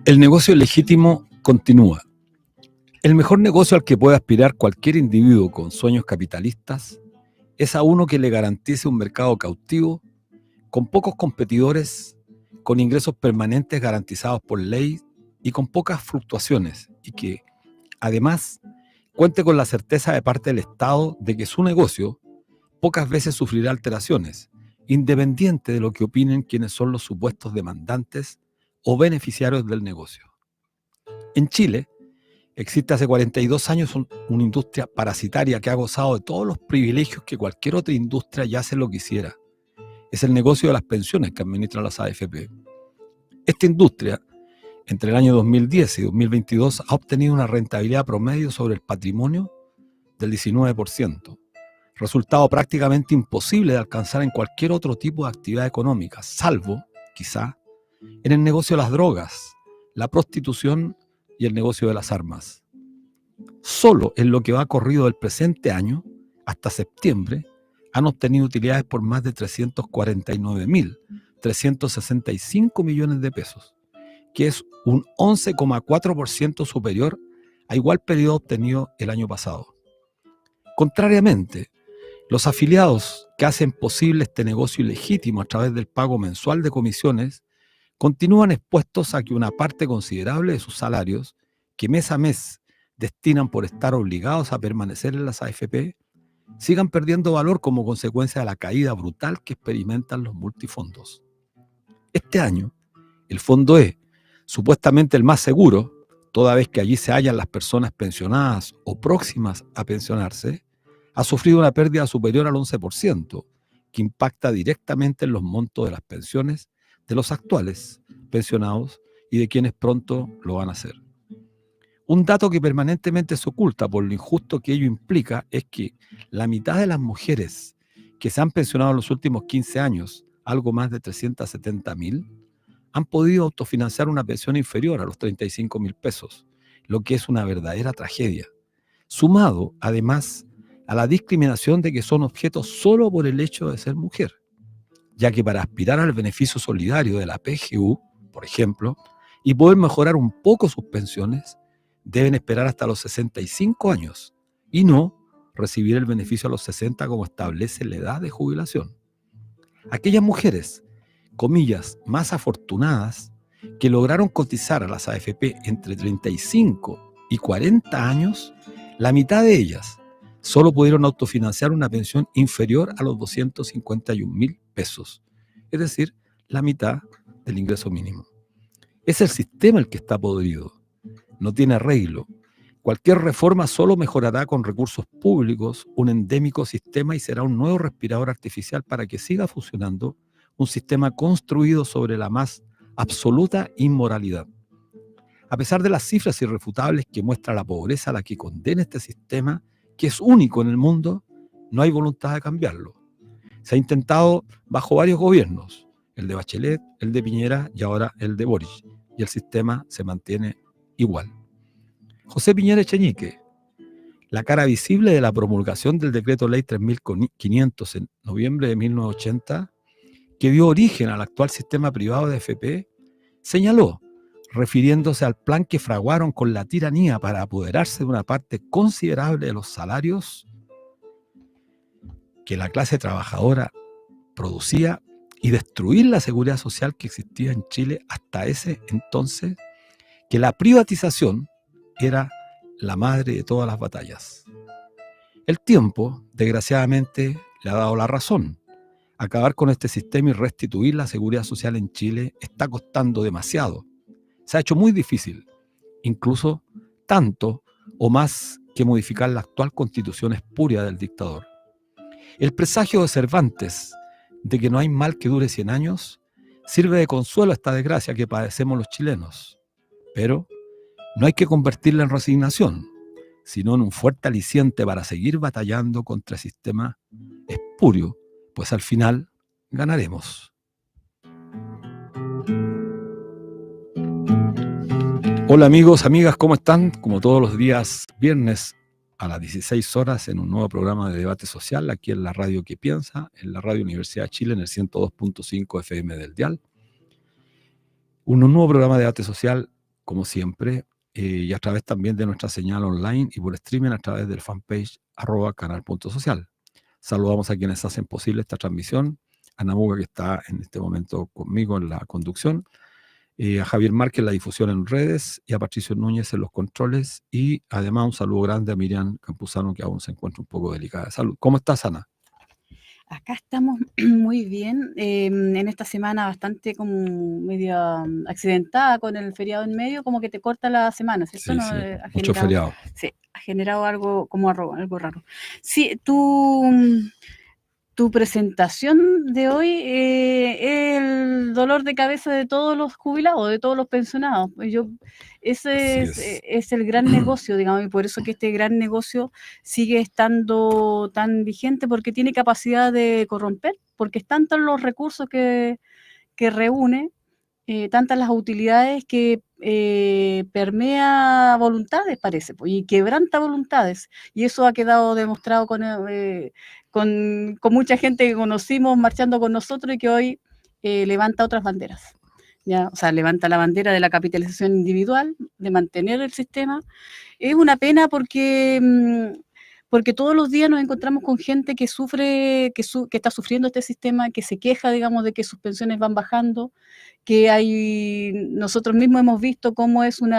El negocio legítimo continúa. El mejor negocio al que puede aspirar cualquier individuo con sueños capitalistas es a uno que le garantice un mercado cautivo, con pocos competidores, con ingresos permanentes garantizados por ley y con pocas fluctuaciones, y que, además, cuente con la certeza de parte del Estado de que su negocio pocas veces sufrirá alteraciones, independiente de lo que opinen quienes son los supuestos demandantes o beneficiarios del negocio. En Chile, existe hace 42 años una industria parasitaria que ha gozado de todos los privilegios que cualquier otra industria ya se lo quisiera. Es el negocio de las pensiones que administran las AFP. Esta industria, entre el año 2010 y 2022, ha obtenido una rentabilidad promedio sobre el patrimonio del 19%, resultado prácticamente imposible de alcanzar en cualquier otro tipo de actividad económica, salvo, quizá, en el negocio de las drogas, la prostitución y el negocio de las armas. Solo en lo que va corrido del presente año, hasta septiembre, han obtenido utilidades por más de 349.365 millones de pesos, que es un 11,4% superior a igual periodo obtenido el año pasado. Contrariamente, los afiliados que hacen posible este negocio ilegítimo a través del pago mensual de comisiones continúan expuestos a que una parte considerable de sus salarios, que mes a mes destinan por estar obligados a permanecer en las AFP, sigan perdiendo valor como consecuencia de la caída brutal que experimentan los multifondos. Este año, el Fondo E, supuestamente el más seguro, toda vez que allí se hallan las personas pensionadas o próximas a pensionarse, ha sufrido una pérdida superior al 11%, que impacta directamente en los montos de las pensiones de los actuales pensionados y de quienes pronto lo van a hacer. Un dato que permanentemente se oculta por lo injusto que ello implica es que la mitad de las mujeres que se han pensionado en los últimos 15 años, algo más de 370.000, han podido autofinanciar una pensión inferior a los 35.000 pesos, lo que es una verdadera tragedia. Sumado, además, a la discriminación de que son objetos solo por el hecho de ser mujer, ya que para aspirar al beneficio solidario de la PGU, por ejemplo, y poder mejorar un poco sus pensiones, deben esperar hasta los 65 años y no recibir el beneficio a los 60 como establece la edad de jubilación. Aquellas mujeres, comillas, más afortunadas, que lograron cotizar a las AFP entre 35 y 40 años, la mitad de ellas solo pudieron autofinanciar una pensión inferior a los 251.000 pesos, es decir, la mitad del ingreso mínimo. Es el sistema el que está podrido, no tiene arreglo. Cualquier reforma solo mejorará con recursos públicos un endémico sistema y será un nuevo respirador artificial para que siga funcionando un sistema construido sobre la más absoluta inmoralidad. A pesar de las cifras irrefutables que muestra la pobreza a la que condena este sistema, que es único en el mundo, no hay voluntad de cambiarlo. Se ha intentado bajo varios gobiernos, el de Bachelet, el de Piñera y ahora el de Boric, y el sistema se mantiene igual. José Piñera Echeñique, la cara visible de la promulgación del decreto ley 3.500 en noviembre de 1980, que dio origen al actual sistema privado de AFP, señaló, refiriéndose al plan que fraguaron con la tiranía para apoderarse de una parte considerable de los salarios que la clase trabajadora producía y destruir la seguridad social que existía en Chile hasta ese entonces, que la privatización era la madre de todas las batallas. El tiempo, desgraciadamente, le ha dado la razón. Acabar con este sistema y restituir la seguridad social en Chile está costando demasiado. Se ha hecho muy difícil, incluso tanto o más que modificar la actual constitución espuria del dictador. El presagio de Cervantes de que no hay mal que dure 100 años sirve de consuelo a esta desgracia que padecemos los chilenos, pero no hay que convertirla en resignación, sino en un fuerte aliciente para seguir batallando contra el sistema espurio, pues al final ganaremos. Hola amigos, amigas, ¿cómo están? Como todos los días viernes a las 16 horas en un nuevo programa de debate social aquí en la radio que piensa, en la Radio Universidad de Chile en el 102.5 FM del dial. Un nuevo programa de debate social, como siempre, y a través también de nuestra señal online y por streaming a través del fanpage @canal.social. Saludamos a quienes hacen posible esta transmisión, a Namuga, que está en este momento conmigo en la conducción, a Javier Márquez en la difusión en redes y a Patricio Núñez en los controles, y además un saludo grande a Miriam Campuzano, que aún se encuentra un poco delicada de salud. ¿Cómo estás, Ana? Acá estamos muy bien, en esta semana bastante como media accidentada con el feriado en medio, como que te corta la semana, ¿cierto? Sí, ¿No? sí, Ha mucho generado, feriado. sí, ha generado algo como algo raro. Sí, tu presentación de hoy es el dolor de cabeza de todos los jubilados, de todos los pensionados. Ese Así es. es el gran negocio, digamos, y por eso que este gran negocio sigue estando tan vigente, porque tiene capacidad de corromper, porque es tantos los recursos que reúne, tantas las utilidades que permea voluntades, parece, y quebranta voluntades. Y eso ha quedado demostrado con mucha gente que conocimos marchando con nosotros y que hoy levanta otras banderas. ¿Ya? O sea, levanta la bandera de la capitalización individual, de mantener el sistema. Es una pena porque todos los días nos encontramos con gente que sufre, que está sufriendo este sistema, que se queja, digamos, de que sus pensiones van bajando, nosotros mismos hemos visto cómo es un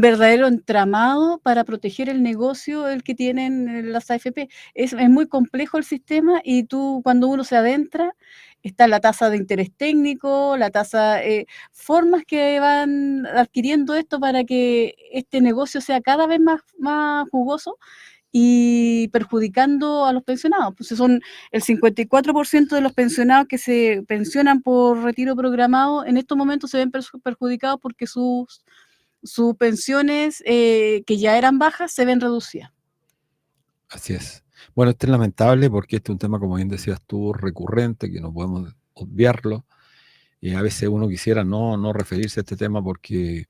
verdadero entramado para proteger el negocio el que tienen las AFP. Es muy complejo el sistema, y cuando uno se adentra, está la tasa de interés técnico, formas que van adquiriendo esto para que este negocio sea cada vez más jugoso y perjudicando a los pensionados. Pues son el 54% de los pensionados que se pensionan por retiro programado en estos momentos se ven perjudicados porque sus pensiones, que ya eran bajas, se ven reducidas. Así es. Bueno, esto es lamentable porque este es un tema, como bien decías tú, recurrente, que no podemos obviarlo. Y a veces uno quisiera no referirse a este tema porque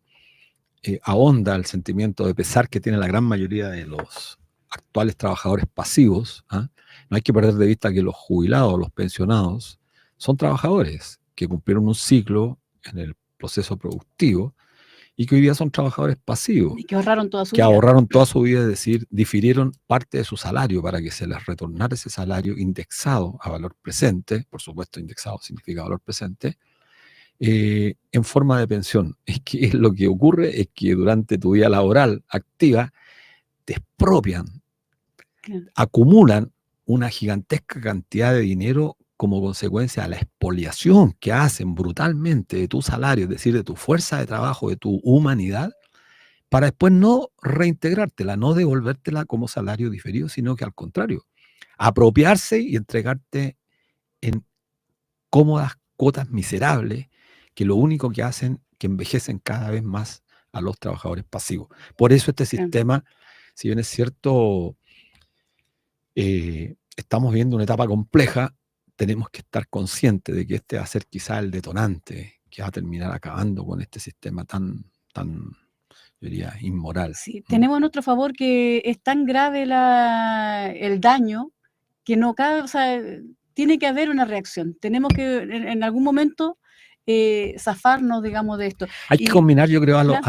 ahonda el sentimiento de pesar que tiene la gran mayoría de los actuales trabajadores pasivos. ¿Ah? No hay que perder de vista que los jubilados, los pensionados, son trabajadores que cumplieron un ciclo en el proceso productivo y que hoy día son trabajadores pasivos, Y que ahorraron toda su que vida. ahorraron toda su vida, es decir, difirieron parte de su salario para que se les retornara ese salario indexado a valor presente, por supuesto indexado significa valor presente, en forma de pensión. Es que lo que ocurre es que durante tu vida laboral activa te expropian, Claro. acumulan una gigantesca cantidad de dinero como consecuencia de la expoliación que hacen brutalmente de tu salario, es decir, de tu fuerza de trabajo, de tu humanidad, para después no reintegrártela, no devolvértela como salario diferido, sino que al contrario, apropiarse y entregarte en cómodas cuotas miserables que lo único que hacen que envejecen cada vez más a los trabajadores pasivos. Por eso este sistema, si bien es cierto, estamos viendo una etapa compleja, tenemos que estar conscientes de que este va a ser quizá el detonante que va a terminar acabando con este sistema tan, yo diría, inmoral. Sí, tenemos a nuestro favor que es tan grave el daño que no cabe, o sea, tiene que haber una reacción. Tenemos que en algún momento zafarnos, digamos, de esto. Hay que combinar, yo creo, claro,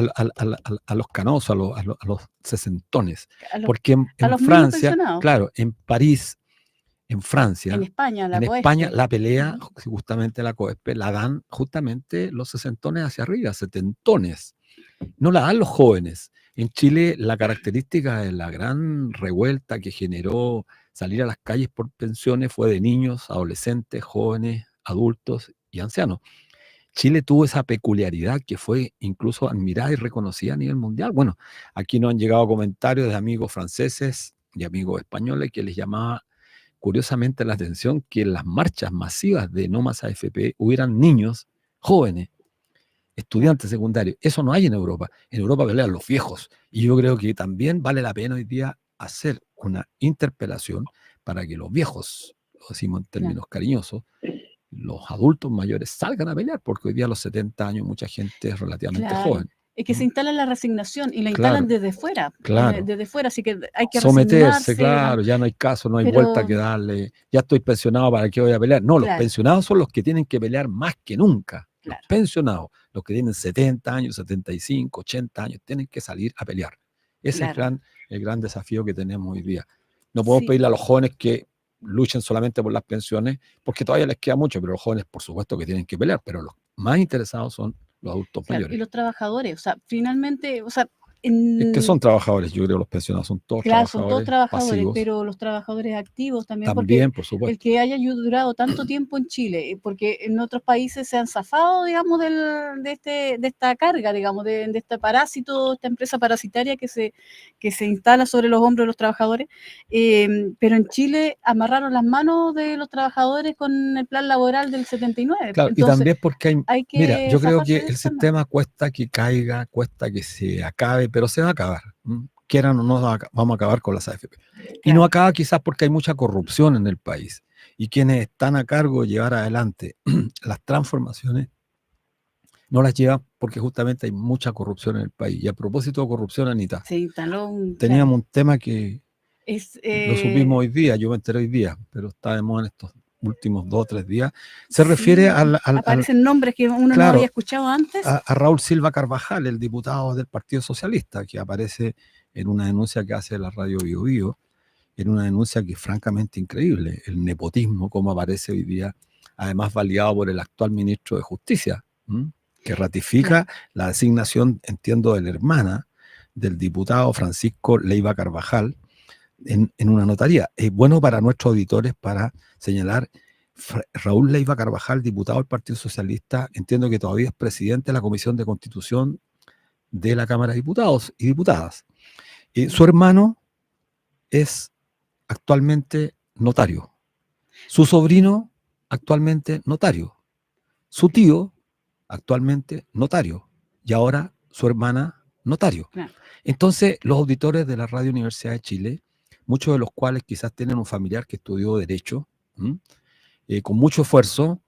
a los canosos, a los sesentones, a los, porque a en los mismos Francia, pensionados. claro, en París, en Francia, En España, en España, la pelea, uh-huh, justamente la COESPE, la dan justamente los sesentones hacia arriba, setentones. No la dan los jóvenes. En Chile, la característica de la gran revuelta que generó salir a las calles por pensiones fue de niños, adolescentes, jóvenes, adultos y ancianos. Chile tuvo esa peculiaridad que fue incluso admirada y reconocida a nivel mundial. Bueno, aquí nos han llegado comentarios de amigos franceses y amigos españoles que les llamaba curiosamente la atención que en las marchas masivas de No Más AFP hubieran niños, jóvenes, estudiantes secundarios. Eso no hay en Europa. En Europa pelean los viejos. Y yo creo que también vale la pena hoy día hacer una interpelación para que los viejos, lo decimos en términos cariñosos, los adultos mayores salgan a pelear, porque hoy día a los 70 años mucha gente es relativamente joven. Es que se instala la resignación y la Claro, instalan desde fuera, claro. desde fuera, así que hay que Someterse, resignarse, claro, ya no hay caso, no hay vuelta pero que darle. Ya estoy pensionado, ¿para qué voy a pelear? No, los claro, pensionados son los que tienen que pelear más que nunca. Los claro, pensionados, los que tienen 70 años, 75, 80 años, tienen que salir a pelear. Ese es claro. el gran desafío que tenemos hoy día. No podemos Sí, pedirle a los jóvenes que luchen solamente por las pensiones, porque todavía les queda mucho, pero los jóvenes, por supuesto, que tienen que pelear, pero los más interesados son los adultos claro. Y mayores. los trabajadores, o sea, finalmente, o sea, Es que son trabajadores, yo creo, los pensionados son todos claro, son todos trabajadores trabajadores, pasivos. pero los trabajadores activos también, porque También, por el supuesto. que haya durado tanto tiempo en Chile, porque en otros países se han zafado, digamos, de esta carga, digamos, de este parásito, esta empresa parasitaria que se instala sobre los hombros de los trabajadores, pero en Chile amarraron las manos de los trabajadores con el plan laboral del 79. Claro, y Entonces, también porque hay mira, que yo creo que zafarse de el eso también. sistema cuesta que caiga, cuesta que se acabe, pero se va a acabar. Quieran o no, vamos a acabar con las AFP. Y no Claro, acaba quizás porque hay mucha corrupción en el país. Y quienes están a cargo de llevar adelante las transformaciones no las llevan porque justamente hay mucha corrupción en el país. Y a propósito de corrupción, Anita, se instaló claro, teníamos un tema que es, lo supimos hoy día, yo me enteré hoy día, pero está de moda en estos últimos 2 o 3 días. Se refiere sí, aparecen nombres que uno no había claro, escuchado antes. a Raúl Silva Carvajal, el diputado del Partido Socialista, que aparece en una denuncia que hace la radio Bio Bio, en una denuncia que es francamente increíble, el nepotismo, como aparece hoy día, además validado por el actual ministro de Justicia, que ratifica Claro, la designación, entiendo, de la hermana del diputado Francisco Leiva Carvajal en una notaría. Es bueno para nuestros auditores para señalar Raúl Leiva Carvajal, diputado del Partido Socialista, entiendo que todavía es presidente de la Comisión de Constitución de la Cámara de Diputados y Diputadas. Su hermano es actualmente notario. Su sobrino actualmente notario. Su tío actualmente notario. Y ahora su hermana notario. claro. Entonces, los auditores de la Radio Universidad de Chile, muchos de los cuales quizás tienen un familiar que estudió Derecho, con mucho esfuerzo,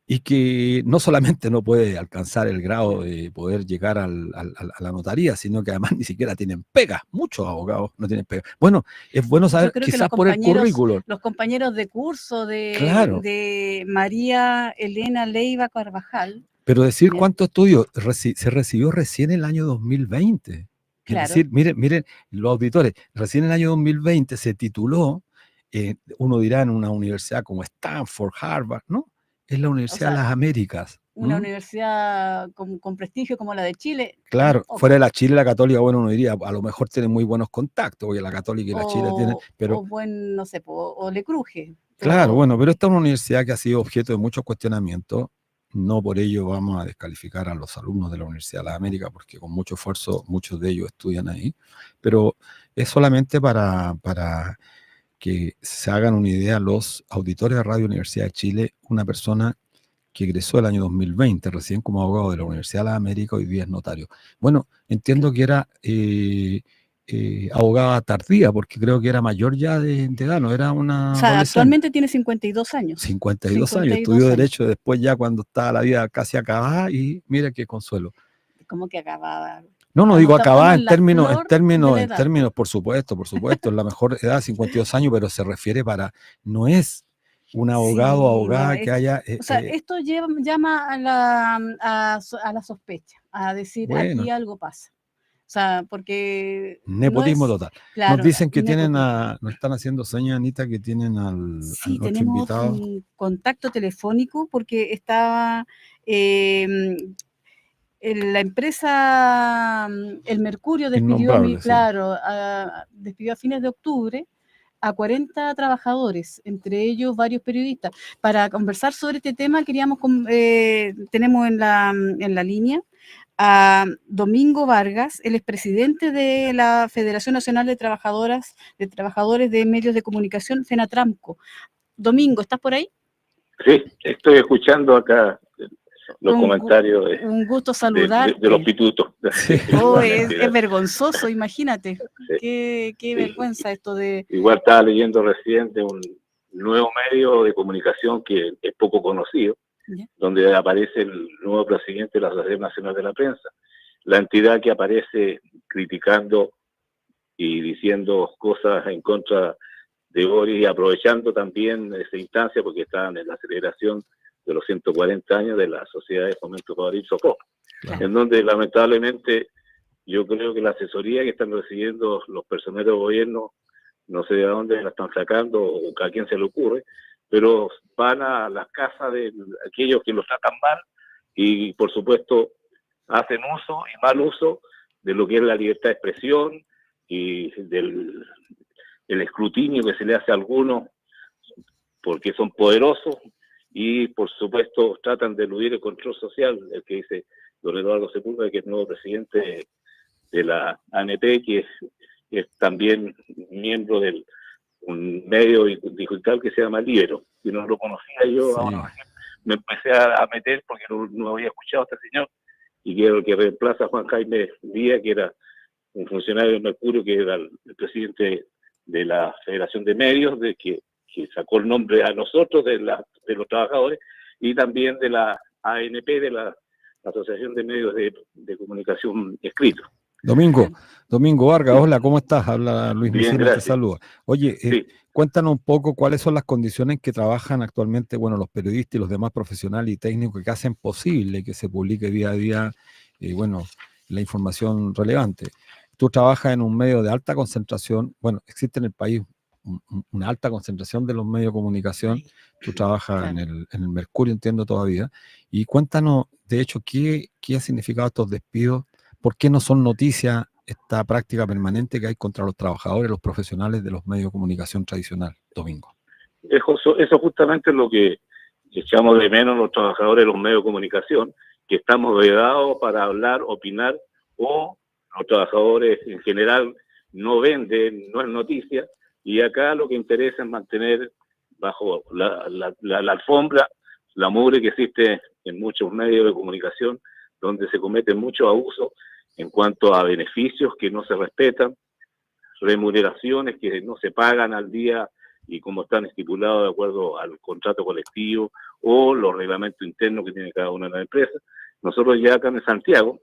y que no solamente no puede alcanzar el grado de poder llegar a la notaría, sino que además ni siquiera tienen pega. Muchos abogados no tienen pega. Bueno, es bueno Yo saber, creo que quizás por el currículum, los compañeros de curso claro, de María Elena Leiva Carvajal, pero decir me- cuánto estudió, se recibió recién el año 2020. Es claro, decir, miren, los auditores, recién en el año 2020 se tituló, uno dirá en una universidad como Stanford, Harvard, ¿no? Es la o Universidad de sea, las Américas. una universidad con prestigio como la de Chile, es Claro, fuera de Oxford, la Chile, la Católica, bueno, uno diría, a lo mejor tienen muy buenos contactos, porque la Católica y la Chile tienen, pero no sé, o Le Cruje, claro, pero bueno, pero esta es una universidad que ha sido objeto de muchos cuestionamientos. No por ello vamos a descalificar a los alumnos de la Universidad de las Américas, porque con mucho esfuerzo muchos de ellos estudian ahí, pero es solamente para que se hagan una idea los auditores de Radio Universidad de Chile, una persona que egresó el año 2020, recién como abogado de la Universidad de las Américas, hoy día es notario. Bueno, entiendo que era abogada tardía, porque creo que era mayor ya de edad, no era o una sea, adolescente. actualmente tiene 52 años, 52 años, estudió 52 años, Derecho después ya cuando estaba la vida casi acabada y mira qué consuelo. como que acababa, No, no digo acabada estamos en la flor de la en edad. términos, por supuesto, es la mejor edad, 52 años, pero se refiere no es un abogado o Sí, no, abogada que haya, o sea, esto llama a la sospecha, a decir aquí bueno, algo pasa. O sea, porque no nepotismo es, total. Nos claro, dicen que nepotismo. nos están haciendo señas, Anita, que tienen a Sí, nuestro tenemos invitado. un contacto telefónico porque estaba la empresa, el Mercurio despidió, Innombrable, sí. claro, despidió a fines de octubre a 40 trabajadores, entre ellos varios periodistas. Para conversar sobre este tema, tenemos en la línea a Domingo Vargas, él es presidente de la Federación Nacional de Trabajadores de Medios de Comunicación, FENATRAMCO. Domingo, ¿estás por ahí? Sí, estoy escuchando acá los comentarios Un gusto de los saludarte. pitutos. Sí. Oh, Igualmente, es vergonzoso, imagínate. sí, Qué sí. vergüenza esto de... Igual estaba leyendo recién de un nuevo medio de comunicación que es poco conocido, ¿Ya? donde aparece el nuevo presidente de la Asociación Nacional de la Prensa. la entidad que aparece criticando y diciendo cosas en contra de Boris y aprovechando también esa instancia porque estaban en la celebración de los 140 años de la Sociedad de Fomento Favoril Sopó, Claro. en donde lamentablemente yo creo que la asesoría que están recibiendo los personeros de gobierno, no sé de dónde la están sacando o a quién se le ocurre, pero van a las casas de aquellos que los tratan mal y por supuesto hacen uso y mal uso de lo que es la libertad de expresión y del el escrutinio que se le hace a algunos porque son poderosos y por supuesto tratan de eludir el control social, el que dice don Eduardo Sepúlveda, que es nuevo presidente de la ANP, que es también miembro de un medio digital que se llama Libero, que no lo conocía yo, Sí. ahora me empecé a meter porque no había escuchado a este señor, y que es el que reemplaza a Juan Jaime Díaz, que era un funcionario de Mercurio, que era el presidente de la Federación de Medios, que sacó el nombre a nosotros, de los trabajadores, y también de la ANP, de la Asociación de Medios de Comunicación Escritos. Domingo Vargas, hola, ¿cómo estás? Habla Luis Bien, Messina, te gracias. saluda. Oye, Sí. cuéntanos un poco cuáles son las condiciones que trabajan actualmente, bueno, los periodistas y los demás profesionales y técnicos que hacen posible que se publique día a día, bueno, la información relevante. Tú trabajas en un medio de alta concentración, bueno, existe en el país una alta concentración de los medios de comunicación, tú trabajas Claro. en el Mercurio, entiendo todavía, y cuéntanos, de hecho, ¿qué ha significado estos despidos? ¿Por qué no son noticias esta práctica permanente que hay contra los trabajadores, los profesionales de los medios de comunicación tradicional, Domingo? Eso justamente es lo que echamos de menos los trabajadores de los medios de comunicación, que estamos vedados para hablar, opinar, o los trabajadores en general no venden, no es noticia, y acá lo que interesa es mantener bajo la alfombra la mugre que existe en muchos medios de comunicación, donde se cometen muchos abusos en cuanto a beneficios que no se respetan, remuneraciones que no se pagan al día y como están estipulados de acuerdo al contrato colectivo o los reglamentos internos que tiene cada una de las empresas. Nosotros ya acá en Santiago,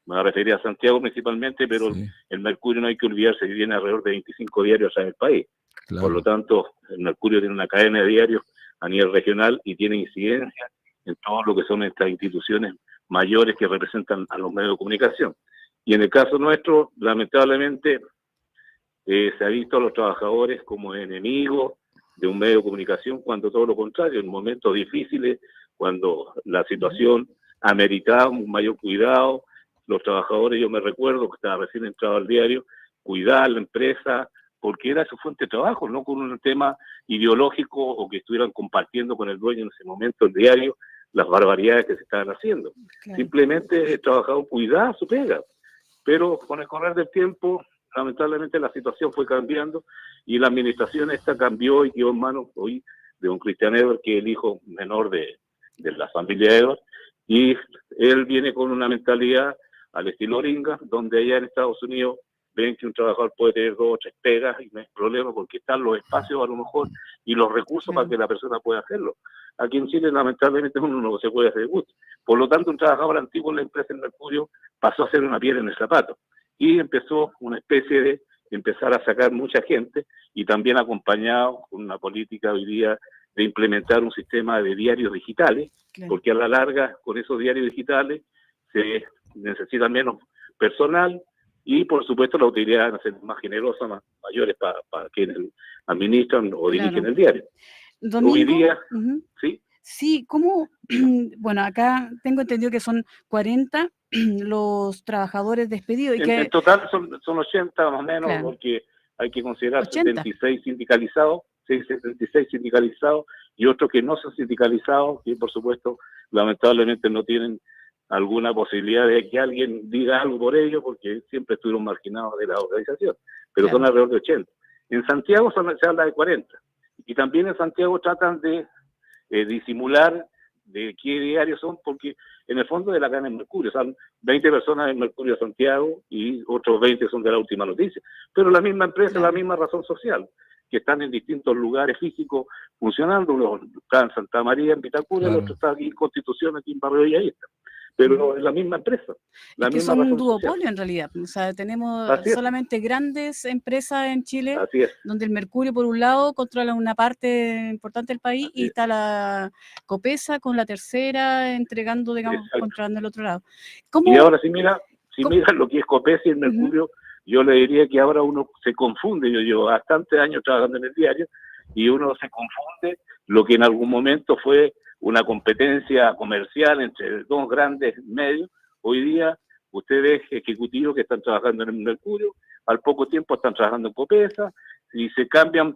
me refería a Santiago principalmente, pero Sí, el Mercurio no hay que olvidarse que tiene alrededor de 25 diarios en el país. claro. Por lo tanto, el Mercurio tiene una cadena de diarios a nivel regional y tiene incidencia en todo lo que son estas instituciones mayores que representan a los medios de comunicación. Y en el caso nuestro, lamentablemente, se ha visto a los trabajadores como enemigos de un medio de comunicación, cuando todo lo contrario, en momentos difíciles, cuando la situación ameritaba un mayor cuidado, los trabajadores, yo me recuerdo que estaba recién entrado al diario, cuidar la empresa, porque era su fuente de trabajo, no con un tema ideológico o que estuvieran compartiendo con el dueño en ese momento el diario las barbaridades que se estaban haciendo. Claro. Simplemente el trabajador cuidaba su pega, pero con el correr del tiempo, lamentablemente la situación fue cambiando y la administración esta cambió y quedó en manos hoy de un Cristian Edward, que es el hijo menor de la familia Edward, y él viene con una mentalidad al estilo Oringa, donde allá en Estados Unidos ven que un trabajador puede tener 2 o 3 pegas y no hay problema porque están los espacios a lo mejor y los recursos para que la persona pueda hacerlo. Aquí en Chile lamentablemente uno no se puede hacer gusto. Por lo tanto, un trabajador antiguo en la empresa en Mercurio pasó a ser una piedra en el zapato y empezó una especie de empezar a sacar mucha gente y también acompañado con una política hoy día de implementar un sistema de diarios digitales, Claro. porque a la larga con esos diarios digitales se necesita menos personal y por supuesto la utilidad van a ser más generosas, mayores para quienes administran o dirigen el diario. Domingo, Hoy día, ¿sí? Sí, ¿cómo? Bueno, acá tengo entendido que son 40 los trabajadores despedidos. Y que, en total son 80 más o menos, claro, porque hay que considerar 80. 76 sindicalizados, 76 sindicalizados y otros que no son sindicalizados y por supuesto lamentablemente no tienen alguna posibilidad de que alguien diga algo por ello porque siempre estuvieron marginados de la organización, pero Claro. son alrededor de 80. En Santiago se habla de 40 y también en Santiago tratan de disimular de qué diarios son, porque en el fondo de la cadena de Mercurio, son 20 personas en Mercurio Santiago y otros 20 son de La Última Noticia, pero la misma empresa, Claro. la misma razón social, que están en distintos lugares físicos funcionando, uno está en Santa María, en Vitacura, Claro. el otro está aquí en Constitución, aquí en Barrio Villavista. pero es la misma empresa, la Es que misma son un razón social. duopolio en realidad. O sea, tenemos Así es, solamente grandes empresas en Chile, así es, donde el Mercurio, por un lado, controla una parte importante del país, así y es, está la Copesa con la tercera entregando, digamos, exacto. controlando el otro lado. Y ¿Cómo? ahora si cómo- mira lo que es Copesa y el Ujú, Mercurio, yo le diría que ahora uno se confunde. Yo llevo bastantes años trabajando en el diario y uno se confunde lo que en algún momento fue una competencia comercial entre dos grandes medios. Hoy día usted ve ejecutivos que están trabajando en el Mercurio, al poco tiempo están trabajando en Copesa y se cambian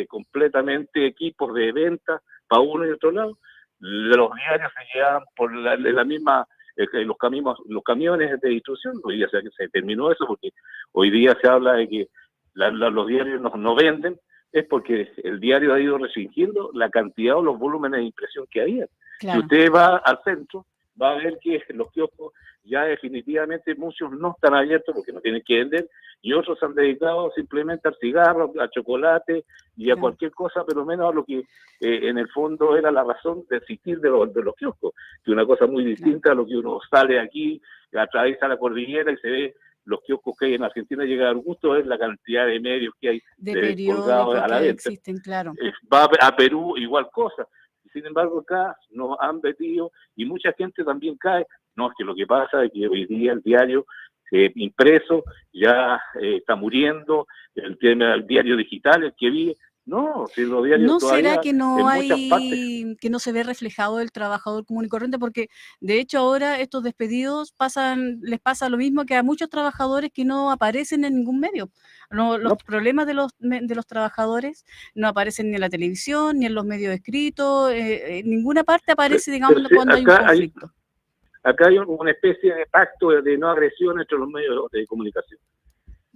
completamente equipos de venta para uno y otro lado. Los diarios se llevan por la misma los camiones de distribución. Hoy día se terminó eso porque hoy día se habla de que los diarios no venden, es porque el diario ha ido restringiendo la cantidad o los volúmenes de impresión que había. Si claro, usted va al centro, va a ver que los kioscos ya definitivamente muchos no están abiertos porque no tienen que vender y otros se han dedicado simplemente al cigarro, al chocolate y a claro, cualquier cosa, pero menos a lo que en el fondo era la razón de existir de los kioscos, que una cosa muy claro. distinta a lo que uno sale aquí, atraviesa la cordillera y se ve los kioscos que hay en Argentina. Llega a dar gusto ver la cantidad de medios que hay De colgados periódicos a la que venta. existen, claro. Va a Perú, igual cosa. Sin embargo, acá nos han metido y mucha gente también cae. No, es que lo que pasa es que hoy día el diario impreso ya está muriendo, el tema del diario digital, el que vive. No, si los diarios ¿No será todavía que en no muchas partes. que no se ve reflejado el trabajador común y corriente? Porque de hecho ahora estos despedidos les pasa lo mismo que a muchos trabajadores que no aparecen en ningún medio. Los No, problemas de los trabajadores no aparecen ni en la televisión, ni en los medios escritos, en ninguna parte aparece, digamos, pero sí, cuando hay un conflicto. acá hay una especie de pacto de no agresión entre los medios de comunicación.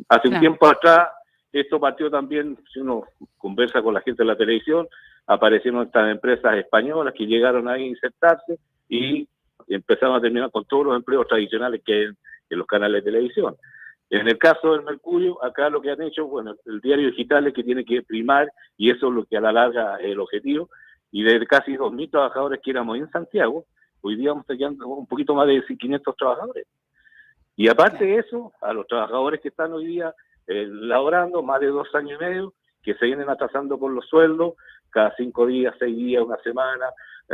Hace un Claro, tiempo atrás, esto partió también, si uno conversa con la gente de la televisión, aparecieron estas empresas españolas que llegaron ahí a insertarse y empezaron a terminar con todos los empleos tradicionales que hay en los canales de televisión. En el caso del Mercurio, acá lo que han hecho, bueno, el diario digital es que tiene que primar y eso es lo que a la larga es el objetivo. Y de casi 2.000 trabajadores que éramos en Santiago, hoy día vamos quedando un poquito más de 500 trabajadores. Y aparte claro. de eso, a los trabajadores que están hoy día laborando más de 2 años y medio, que se vienen atrasando con los sueldos, cada 5 días, 6 días, una semana.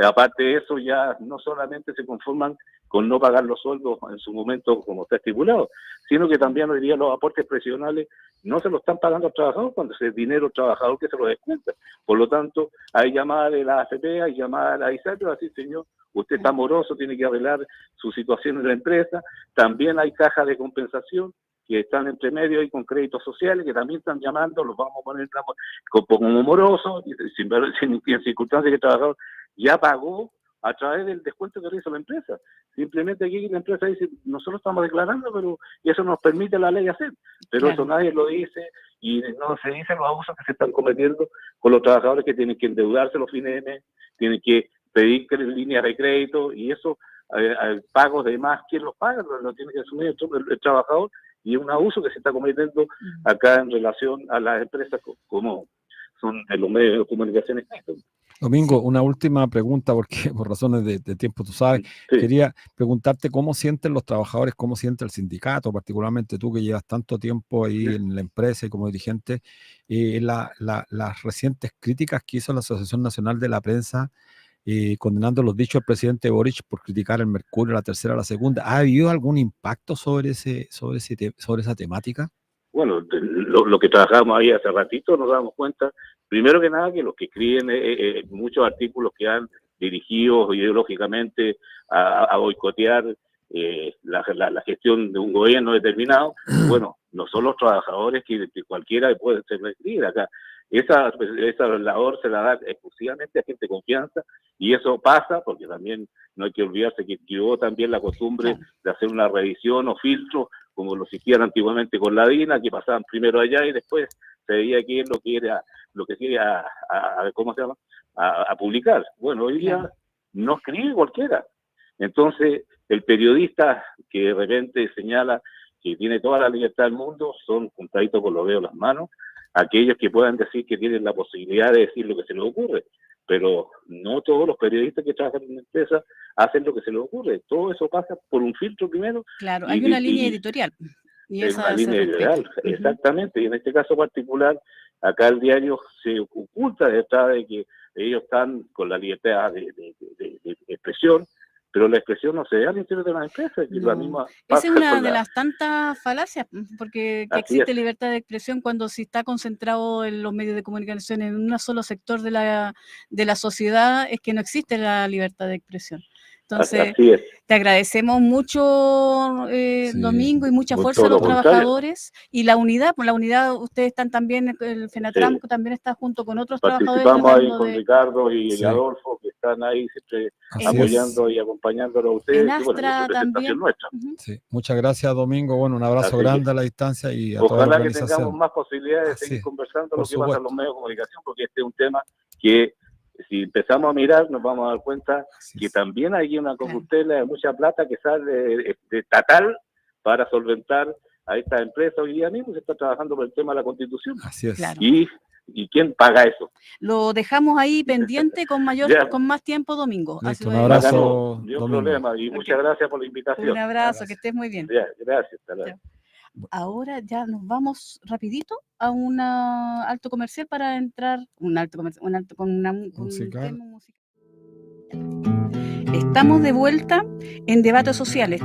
Aparte de eso, ya no solamente se conforman con no pagar los sueldos en su momento como está estipulado, sino que también hoy día los aportes previsionales no se lo están pagando al trabajador cuando es el dinero trabajador que se lo descuenta. Por lo tanto, hay llamadas de la AFP, hay llamadas de la ISAPRE, así, señor, usted está moroso, tiene que arreglar su situación en la empresa. También hay cajas de compensación que están entre medio y con créditos sociales, que también están llamando, los vamos a poner como morosos, sin circunstancias que el trabajador ya pagó a través del descuento que hizo la empresa. Simplemente aquí la empresa dice, nosotros estamos declarando, pero eso nos permite la ley hacer. Pero Claro. eso nadie lo dice y no se dicen los abusos que se están cometiendo con los trabajadores que tienen que endeudarse los fines de mes, tienen que pedir líneas de crédito y eso, pagos de más, ¿quién los paga? Lo tiene que asumir el trabajador y es un abuso que se está cometiendo acá en relación a las empresas como son en los medios de comunicación escritos. Domingo, Sí. una última pregunta, porque por razones de tiempo, tú sabes, Sí. quería preguntarte cómo sienten los trabajadores, cómo siente el sindicato, particularmente tú que llevas tanto tiempo ahí Sí. en la empresa y como dirigente, las recientes críticas que hizo la Asociación Nacional de la Prensa condenando los dichos del presidente Boric por criticar el Mercurio, la tercera, la segunda. ¿Ha habido algún impacto sobre esa temática? Bueno, lo que trabajamos ahí hace ratito nos damos cuenta, primero que nada, que los que escriben muchos artículos que han dirigidos ideológicamente a boicotear la gestión de un gobierno determinado, bueno, no son los trabajadores que cualquiera puede ser escribir acá. Esa labor se la da exclusivamente a gente de confianza y eso pasa porque también no hay que olvidarse que hubo también la costumbre de hacer una revisión o filtro como lo hacían antiguamente con la DINA, que pasaban primero allá y después se veía qué es lo que se iba ¿cómo se llama? A publicar. Bueno, hoy día no escribe cualquiera. Entonces, el periodista que de repente señala que tiene toda la libertad del mundo son contaditos con los dedos en las manos aquellos que puedan decir que tienen la posibilidad de decir lo que se les ocurre. pero no todos los periodistas que trabajan en la empresa hacen lo que se les ocurre. Todo eso pasa por un filtro primero. Claro, y- hay una y- línea y editorial y en esa una se línea respeta. ideal, exactamente. Y en este caso particular, acá el diario se oculta detrás de que ellos están con la libertad de expresión, pero la expresión no se da al interior de las empresas, que la No. misma Esa es pasa una con de la... las tantas falacias, porque que Así es, existe libertad de expresión cuando se está concentrado en los medios de comunicación en un solo sector de la sociedad, es que no existe la libertad de expresión. Entonces, así es. te agradecemos mucho, Sí, Domingo, y mucha mucho fuerza a Todo los lo contrario. trabajadores. Y la unidad, pues la unidad, ustedes están también, el FENATRAM Sí. también está junto con otros trabajadores Participamos ahí tratando con de... Ricardo y Sí. Adolfo, que están ahí siempre Así apoyando y acompañándolo a ustedes. En Y bueno, y Astra en representación también. nuestra. Ujú. Sí, muchas gracias, Domingo. Bueno, un abrazo Así que grande a la distancia y a toda la ojalá que tengamos organización. más posibilidades de Así seguir es, conversando por lo que pasa en supuesto. los medios de comunicación, porque este es un tema que si empezamos a mirar nos vamos a dar cuenta Así que es. también hay una Claro. corruptela de mucha plata que sale de estatal para solventar a estas empresas. Hoy día mismo se está trabajando por el tema de la Constitución. Así es. Claro. ¿Y quién paga eso? Lo dejamos ahí pendiente con Ya. con más tiempo, Domingo. Listo, Así un lo abrazo. Bacano, ni un Domingo. problema. Y muchas gracias por la invitación. Un abrazo, Gracias. que estés muy bien. Ya, gracias. Hasta luego. Ahora ya nos vamos rapidito a un alto comercial para entrar, un alto comercial, con un Musical. tema musical. Estamos de vuelta en Debates Sociales,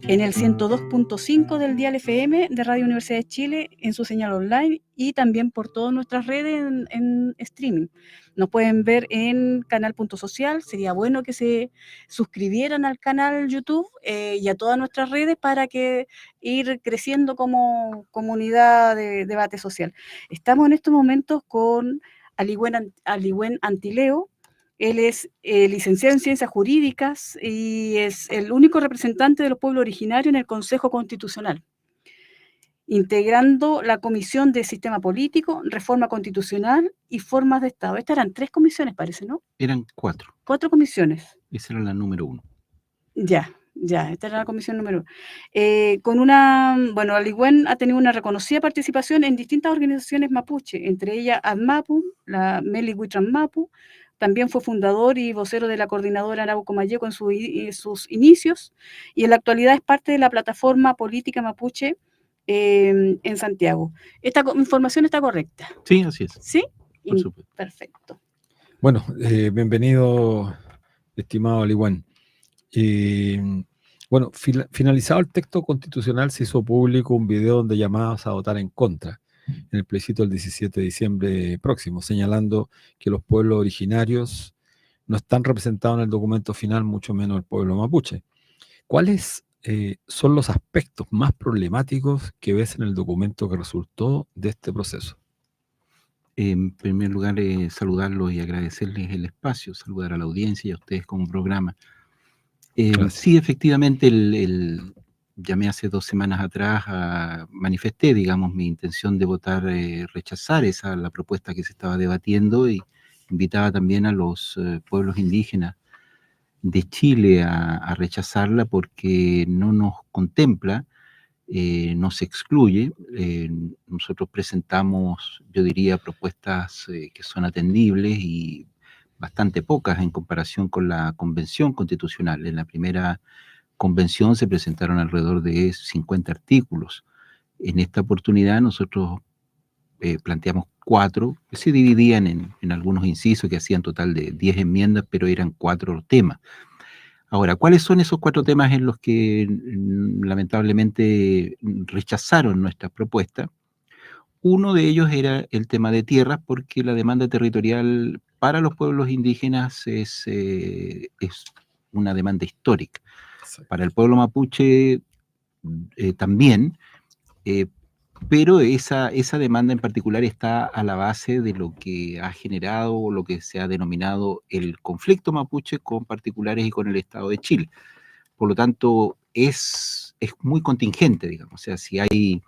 en el 102.5 del dial FM de Radio Universidad de Chile, en su señal online y también por todas nuestras redes en streaming. Nos pueden ver en canal.social. Sería bueno que se suscribieran al canal YouTube y a todas nuestras redes para que ir creciendo como comunidad de debate social. Estamos en estos momentos con Aliwen Antileo. Él es licenciado en Ciencias Jurídicas y es el único representante de los pueblos originarios en el Consejo Constitucional, integrando la Comisión de Sistema Político, Reforma Constitucional y Formas de Estado. Estas eran 3 comisiones, parece, ¿no? Eran 4. 4 comisiones. Esa era la número 1. Ya, esta era la comisión número 1. Bueno, Aliwen ha tenido una reconocida participación en distintas organizaciones mapuche, entre ellas ADMAPU, la Meli Huitran Mapu. También fue fundador y vocero de la coordinadora Arauco Mayeco en sus inicios, y en la actualidad es parte de la plataforma política mapuche en Santiago. ¿Esta información está correcta? Sí, así es. ¿Sí? Por supuesto. Perfecto. Bueno, bienvenido, estimado Aliwen. Bueno, finalizado el texto constitucional, se hizo público un video donde llamabas a votar en contra en el plebiscito del 17 de diciembre próximo, señalando que los pueblos originarios no están representados en el documento final, mucho menos el pueblo mapuche. ¿Cuáles son los aspectos más problemáticos que ves en el documento que resultó de este proceso? En primer lugar, saludarlos y agradecerles el espacio, saludar a la audiencia y a ustedes como programa. Sí, efectivamente, llamé hace 2 semanas atrás, manifesté, digamos, mi intención de votar, rechazar la propuesta que se estaba debatiendo, y invitaba también a los pueblos indígenas de Chile a rechazarla porque no nos contempla, nos excluye. Nosotros presentamos, yo diría, propuestas que son atendibles y bastante pocas en comparación con la Convención Constitucional. En la primera convención se presentaron alrededor de 50 artículos. En esta oportunidad nosotros planteamos 4, que se dividían en algunos incisos, que hacían total de 10 enmiendas, pero eran 4 temas. Ahora, ¿cuáles son esos 4 temas en los que lamentablemente rechazaron nuestra propuesta? Uno de ellos era el tema de tierras, porque la demanda territorial para los pueblos indígenas es una demanda histórica. Para el pueblo mapuche también, pero esa demanda en particular está a la base de lo que ha generado o lo que se ha denominado el conflicto mapuche con particulares y con el Estado de Chile. Por lo tanto, es muy contingente, digamos. O sea, si hay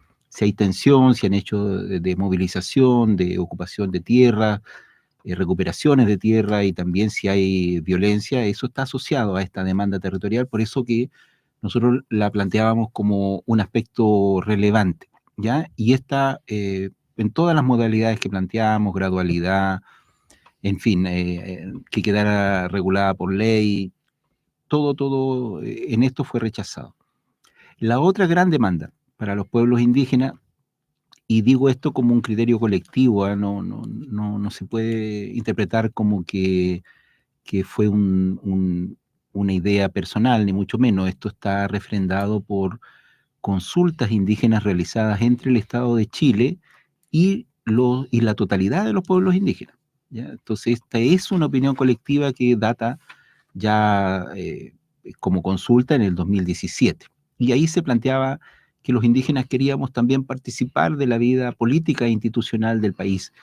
tensión, si han hecho de movilización, de ocupación de tierra, recuperaciones de tierra, y también si hay violencia, eso está asociado a esta demanda territorial. Por eso que nosotros la planteábamos como un aspecto relevante, ¿ya? Y esta, en todas las modalidades que planteábamos, gradualidad, en fin, que quedara regulada por ley. Todo en esto fue rechazado. La otra gran demanda para los pueblos indígenas, y digo esto como un criterio colectivo, no se puede interpretar como que fue una idea personal, ni mucho menos. Esto está refrendado por consultas indígenas realizadas entre el Estado de Chile y la totalidad de los pueblos indígenas, ¿ya? Entonces, esta es una opinión colectiva que data ya como consulta en el 2017. Y ahí se planteaba que los indígenas queríamos también participar de la vida política e institucional del país.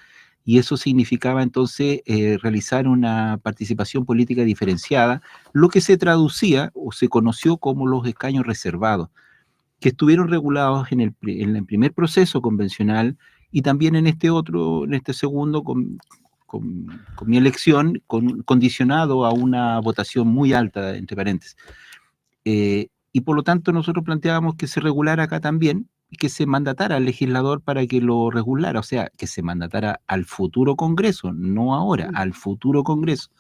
Y eso significaba entonces realizar una participación política diferenciada, lo que se traducía o se conoció como los escaños reservados, que estuvieron regulados en el primer proceso convencional y también en este segundo con mi elección, condicionado a una votación muy alta, entre paréntesis. Y por lo tanto nosotros planteábamos que se regulara acá también y que se mandatara al legislador para que lo regulara, o sea, que se mandatara al futuro Congreso, no ahora, al futuro Congreso,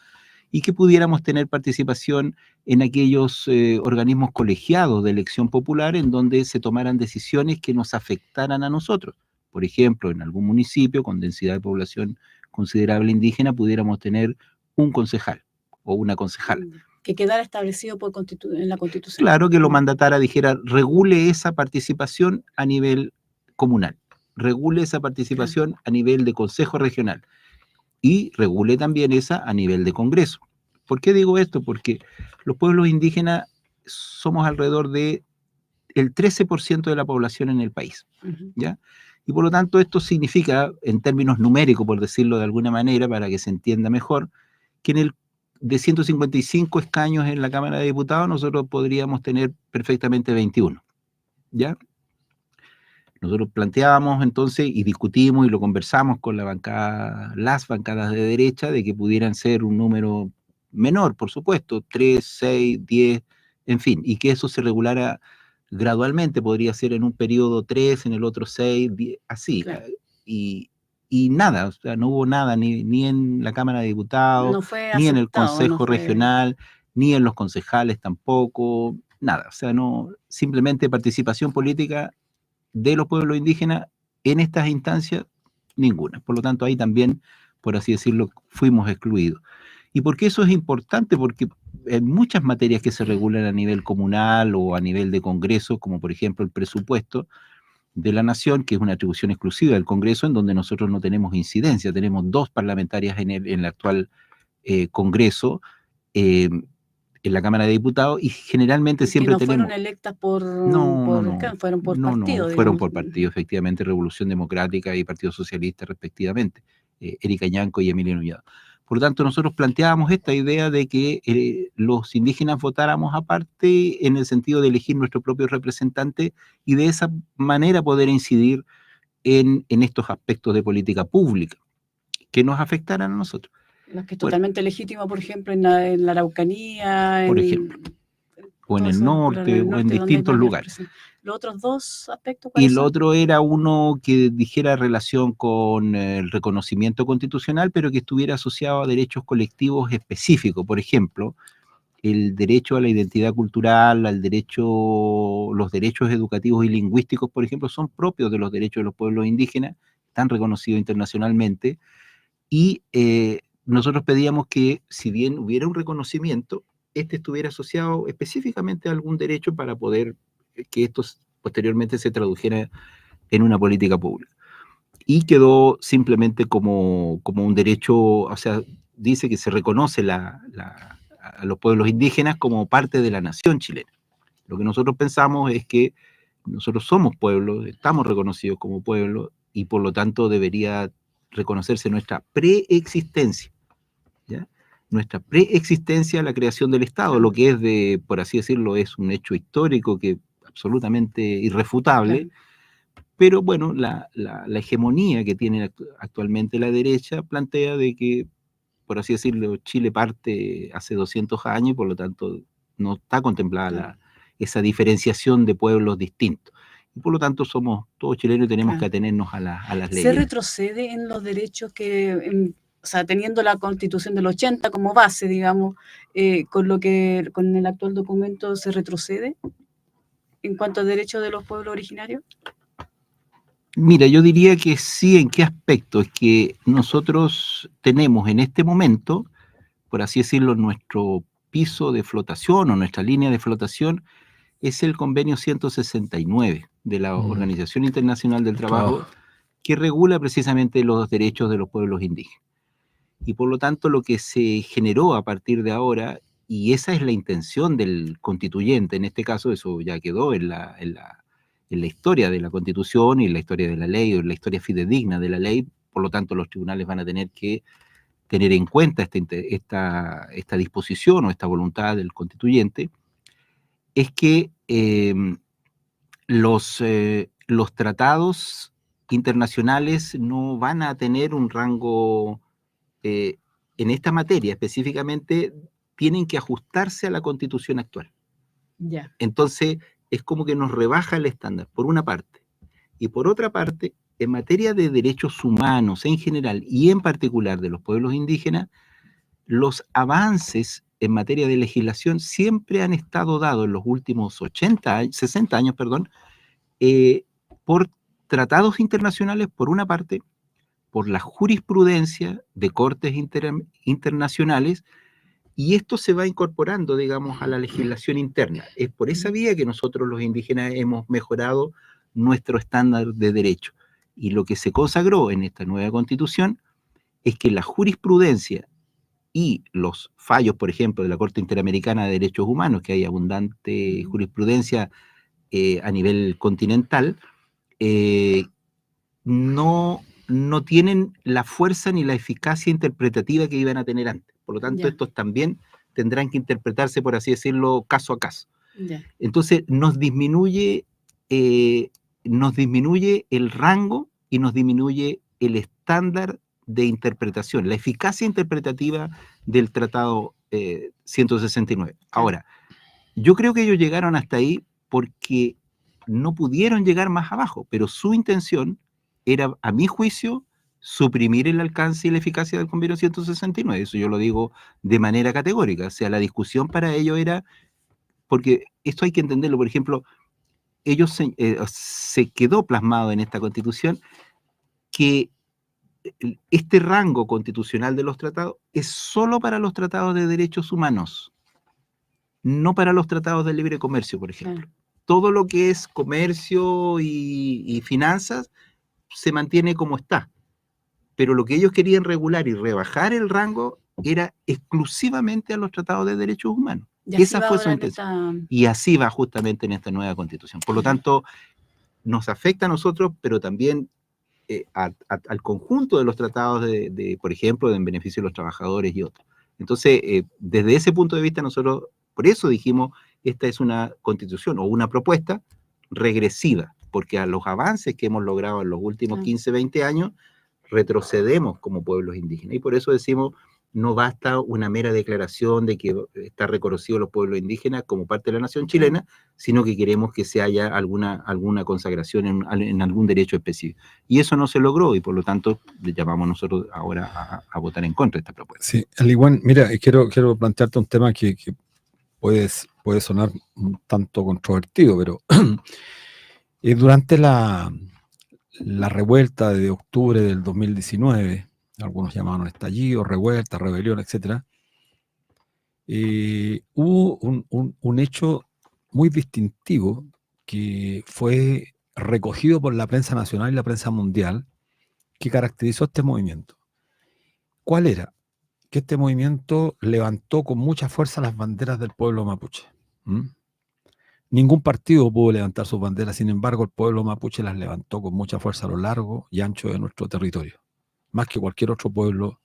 y que pudiéramos tener participación en aquellos organismos colegiados de elección popular en donde se tomaran decisiones que nos afectaran a nosotros. Por ejemplo, en algún municipio con densidad de población considerable indígena pudiéramos tener un concejal o una concejala. Que quedara establecido en la Constitución. Claro, que lo mandatara, dijera, regule esa participación a nivel comunal, regule esa participación a nivel de consejo regional y regule también esa a nivel de Congreso. ¿Por qué digo esto? Porque los pueblos indígenas somos alrededor de el 13% de la población en el país, ¿ya? Y por lo tanto esto significa, en términos numéricos, por decirlo de alguna manera, para que se entienda mejor, que de 155 escaños en la Cámara de Diputados, nosotros podríamos tener perfectamente 21, ¿ya? Nosotros planteábamos entonces y discutimos y lo conversamos con las bancadas de derecha, de que pudieran ser un número menor, por supuesto, 3, 6, 10, en fin, y que eso se regulara gradualmente, podría ser en un periodo 3, en el otro 6, 10, así. Claro. Y nada, o sea, no hubo nada, ni en la Cámara de Diputados, ni en el Consejo Regional, ni en los concejales tampoco, nada. O sea, no, simplemente participación política de los pueblos indígenas en estas instancias, ninguna. Por lo tanto, ahí también, por así decirlo, fuimos excluidos. ¿Y por qué eso es importante? Porque en muchas materias que se regulan a nivel comunal o a nivel de Congreso, como por ejemplo el presupuesto de la Nación, que es una atribución exclusiva del Congreso, en donde nosotros no tenemos incidencia, tenemos 2 parlamentarias en el actual Congreso, en la Cámara de Diputados, y generalmente siempre tenemos... ¿No fueron electas fueron por partido? No, fueron por partido, efectivamente, Revolución Democrática y Partido Socialista, respectivamente, Erika Ñanco y Emilio Nuñado. Por lo tanto, nosotros planteábamos esta idea de que los indígenas votáramos aparte en el sentido de elegir nuestro propio representante y de esa manera poder incidir en estos aspectos de política pública que nos afectaran a nosotros. Los que es totalmente legítima, por ejemplo, en la Araucanía, por ejemplo, o en el norte, o en distintos lugares. Los otros 2 aspectos. Y el otro era uno que dijera relación con el reconocimiento constitucional, pero que estuviera asociado a derechos colectivos específicos. Por ejemplo, el derecho a la identidad cultural, los derechos educativos y lingüísticos, por ejemplo, son propios de los derechos de los pueblos indígenas, están reconocidos internacionalmente, y nosotros pedíamos que, si bien hubiera un reconocimiento, estuviera asociado específicamente a algún derecho para poder que esto posteriormente se tradujera en una política pública. Y quedó simplemente como un derecho, o sea, dice que se reconoce a los pueblos indígenas como parte de la nación chilena. Lo que nosotros pensamos es que nosotros somos pueblos, estamos reconocidos como pueblo, y por lo tanto debería reconocerse nuestra preexistencia, ¿ya? Nuestra preexistencia a la creación del Estado, lo que es por así decirlo, es un hecho histórico que absolutamente irrefutable, pero bueno, la hegemonía que tiene actualmente la derecha plantea de que, por así decirlo, Chile parte hace 200 años y por lo tanto no está contemplada esa diferenciación de pueblos distintos. Y por lo tanto somos todos chilenos y tenemos que atenernos a las leyes. ¿Se retrocede en los derechos que o sea, teniendo la Constitución del 80 como base, digamos, con el actual documento se retrocede en cuanto a derechos de los pueblos originarios? Mira, yo diría que sí. ¿En qué aspecto? Es que nosotros tenemos en este momento, por así decirlo, nuestro piso de flotación o nuestra línea de flotación es el convenio 169 de la Organización Internacional del Trabajo, que regula precisamente los derechos de los pueblos indígenas. Y por lo tanto, lo que se generó a partir de ahora, y esa es la intención del constituyente, en este caso eso ya quedó en la historia de la Constitución y en la historia de la ley, o en la historia fidedigna de la ley, por lo tanto los tribunales van a tener que tener en cuenta esta disposición o esta voluntad del constituyente, es que los tratados internacionales no van a tener un rango en esta materia específicamente, tienen que ajustarse a la Constitución actual. Ya. Entonces, es como que nos rebaja el estándar, por una parte. Y por otra parte, en materia de derechos humanos en general y en particular de los pueblos indígenas, los avances en materia de legislación siempre han estado dados en los últimos 60 años, por tratados internacionales, por una parte, por la jurisprudencia de cortes internacionales, y esto se va incorporando, digamos, a la legislación interna. Es por esa vía que nosotros los indígenas hemos mejorado nuestro estándar de derecho. Y lo que se consagró en esta nueva Constitución es que la jurisprudencia y los fallos, por ejemplo, de la Corte Interamericana de Derechos Humanos, que hay abundante jurisprudencia a nivel continental, no tienen la fuerza ni la eficacia interpretativa que iban a tener antes. Por lo tanto, estos también tendrán que interpretarse, por así decirlo, caso a caso. Entonces, nos disminuye el rango y nos disminuye el estándar de interpretación, la eficacia interpretativa del Tratado 169. Ahora, yo creo que ellos llegaron hasta ahí porque no pudieron llegar más abajo, pero su intención era, a mi juicio, suprimir el alcance y la eficacia del convenio 169. Eso yo lo digo de manera categórica. O sea, la discusión para ello era, porque esto hay que entenderlo, por ejemplo, ellos se quedó plasmado en esta Constitución que este rango constitucional de los tratados es solo para los tratados de derechos humanos, no para los tratados de libre comercio, por ejemplo. Todo lo que es comercio y finanzas se mantiene como está. Pero lo que ellos querían regular y rebajar el rango era exclusivamente a los tratados de derechos humanos. Esa fue su intención. Y así va justamente en esta nueva Constitución. Por lo tanto, nos afecta a nosotros, pero también al conjunto de los tratados, por ejemplo, en beneficio de los trabajadores y otros. Entonces, desde ese punto de vista, nosotros, por eso dijimos, esta es una Constitución o una propuesta regresiva, porque a los avances que hemos logrado en los últimos 15, 20 años, retrocedemos como pueblos indígenas. Y por eso decimos, no basta una mera declaración de que está reconocido los pueblos indígenas como parte de la nación chilena, sino que queremos que se haya alguna consagración en algún derecho específico. Y eso no se logró, y por lo tanto le llamamos nosotros ahora a votar en contra de esta propuesta. Sí, Aliwan, mira, quiero plantearte un tema que puede sonar un tanto controvertido, pero durante la revuelta de octubre del 2019, algunos llamaban estallido, revuelta, rebelión, etc., hubo un hecho muy distintivo que fue recogido por la prensa nacional y la prensa mundial que caracterizó este movimiento. ¿Cuál era? Que este movimiento levantó con mucha fuerza las banderas del pueblo mapuche. Ningún partido pudo levantar sus banderas, sin embargo, el pueblo mapuche las levantó con mucha fuerza a lo largo y ancho de nuestro territorio, más que cualquier otro pueblo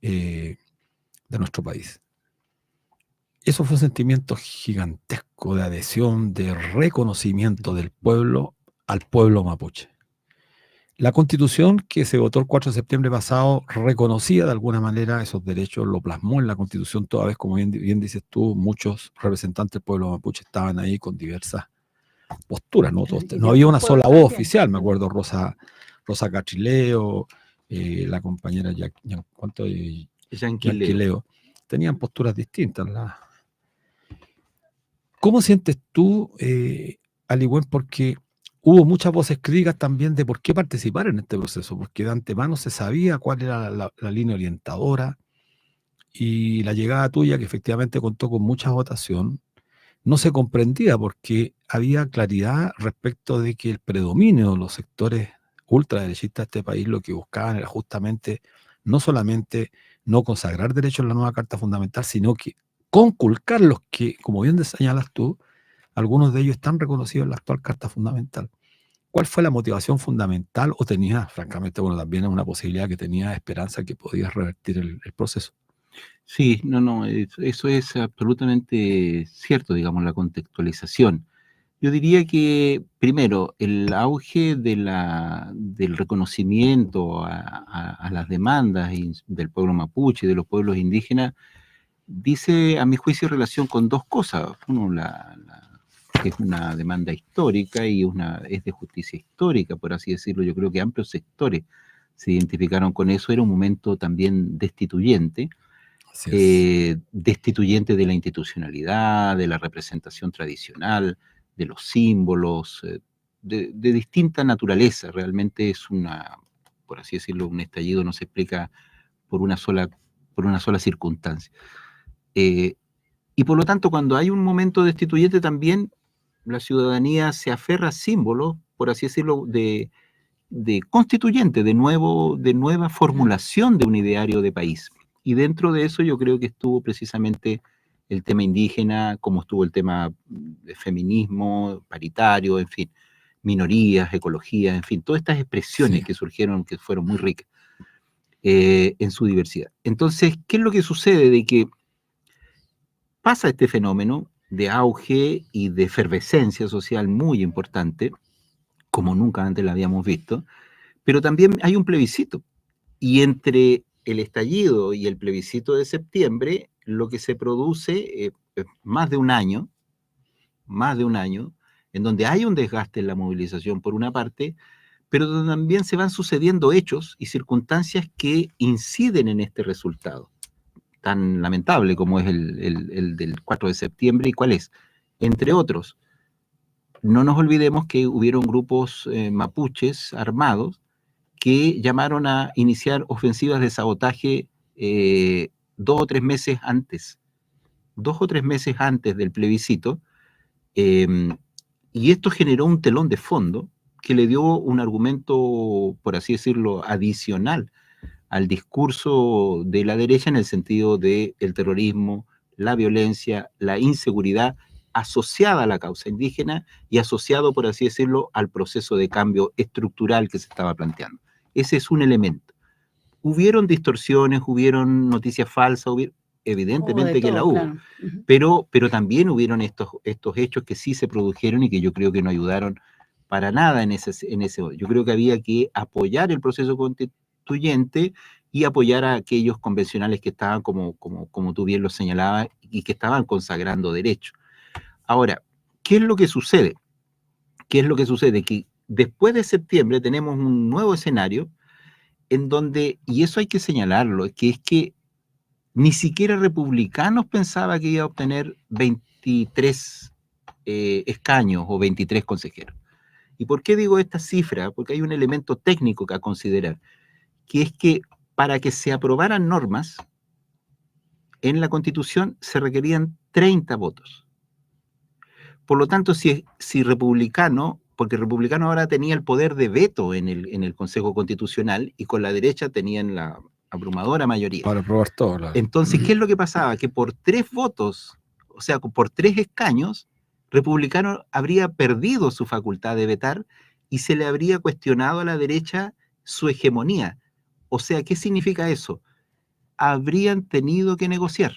de nuestro país. Eso fue un sentimiento gigantesco de adhesión, de reconocimiento del pueblo al pueblo mapuche. La Constitución que se votó el 4 de septiembre pasado reconocía de alguna manera esos derechos, lo plasmó en la Constitución, toda vez, como bien dices tú, muchos representantes del pueblo mapuche estaban ahí con diversas posturas, ¿no? No había una sola voz oficial, me acuerdo, Rosa Catrileo, la compañera Yanquileo. Yanquileo, tenían posturas distintas. ¿Cómo sientes tú, Aligüen? Porque hubo muchas voces críticas también de por qué participar en este proceso, porque de antemano se sabía cuál era la línea orientadora, y la llegada tuya, que efectivamente contó con mucha votación, no se comprendía porque había claridad respecto de que el predominio de los sectores ultraderechistas de este país lo que buscaban era justamente no solamente no consagrar derechos en la nueva Carta Fundamental, sino que conculcar los que, como bien señalas tú, algunos de ellos están reconocidos en la actual Carta Fundamental. ¿Cuál fue la motivación fundamental? ¿O tenías, francamente, bueno, también una posibilidad que tenías esperanza que podías revertir el proceso? Sí, no, eso es absolutamente cierto, digamos, la contextualización. Yo diría que, primero, el auge del reconocimiento a las demandas del pueblo mapuche y de los pueblos indígenas dice, a mi juicio, relación con dos cosas. Uno, que es una demanda histórica y es de justicia histórica, por así decirlo. Yo creo que amplios sectores se identificaron con eso. Era un momento también destituyente. Destituyente de la institucionalidad, de la representación tradicional, de los símbolos, de distinta naturaleza. Realmente es por así decirlo, un estallido no se explica por una sola circunstancia. Y por lo tanto, cuando hay un momento destituyente también, la ciudadanía se aferra a símbolos, por así decirlo, de constituyente, de nueva formulación de un ideario de país. Y dentro de eso yo creo que estuvo precisamente el tema indígena, como estuvo el tema de feminismo, paritario, en fin, minorías, ecología, en fin, todas estas expresiones que surgieron, que fueron muy ricas en su diversidad. Entonces, ¿qué es lo que sucede? De que pasa este fenómeno de auge y de efervescencia social muy importante, como nunca antes la habíamos visto, pero también hay un plebiscito. Y entre el estallido y el plebiscito de septiembre, lo que se produce es más de un año, en donde hay un desgaste en la movilización por una parte, pero donde también se van sucediendo hechos y circunstancias que inciden en este resultado tan lamentable como es el del 4 de septiembre. ¿Y cuál es? Entre otros, no nos olvidemos que hubieron grupos mapuches armados que llamaron a iniciar ofensivas de sabotaje 2 o 3 meses antes. 2 o 3 meses antes del plebiscito, y esto generó un telón de fondo que le dio un argumento, por así decirlo, adicional al discurso de la derecha en el sentido del terrorismo, la violencia, la inseguridad asociada a la causa indígena y asociado, por así decirlo, al proceso de cambio estructural que se estaba planteando. Ese es un elemento. Hubieron distorsiones, hubieron noticias falsas, evidentemente que la hubo, claro. pero también hubieron estos hechos que sí se produjeron y que yo creo que no ayudaron para nada en ese. Yo creo que había que apoyar el proceso constituyente y apoyar a aquellos convencionales que estaban, como tú bien lo señalabas, y que estaban consagrando derechos. Ahora, ¿qué es lo que sucede? Que después de septiembre tenemos un nuevo escenario en donde, y eso hay que señalarlo, que es que ni siquiera Republicanos pensaba que iba a obtener 23 escaños o 23 consejeros. ¿Y por qué digo esta cifra? Porque hay un elemento técnico que a considerar, que es que para que se aprobaran normas en la Constitución se requerían 30 votos. Por lo tanto, si Republicano, porque Republicano ahora tenía el poder de veto en el Consejo Constitucional y con la derecha tenían la abrumadora mayoría. Para aprobar todo. Claro. Entonces, ¿qué es lo que pasaba? Que por 3 votos, o sea, por 3 escaños, Republicano habría perdido su facultad de vetar y se le habría cuestionado a la derecha su hegemonía. O sea, ¿qué significa eso? Habrían tenido que negociar,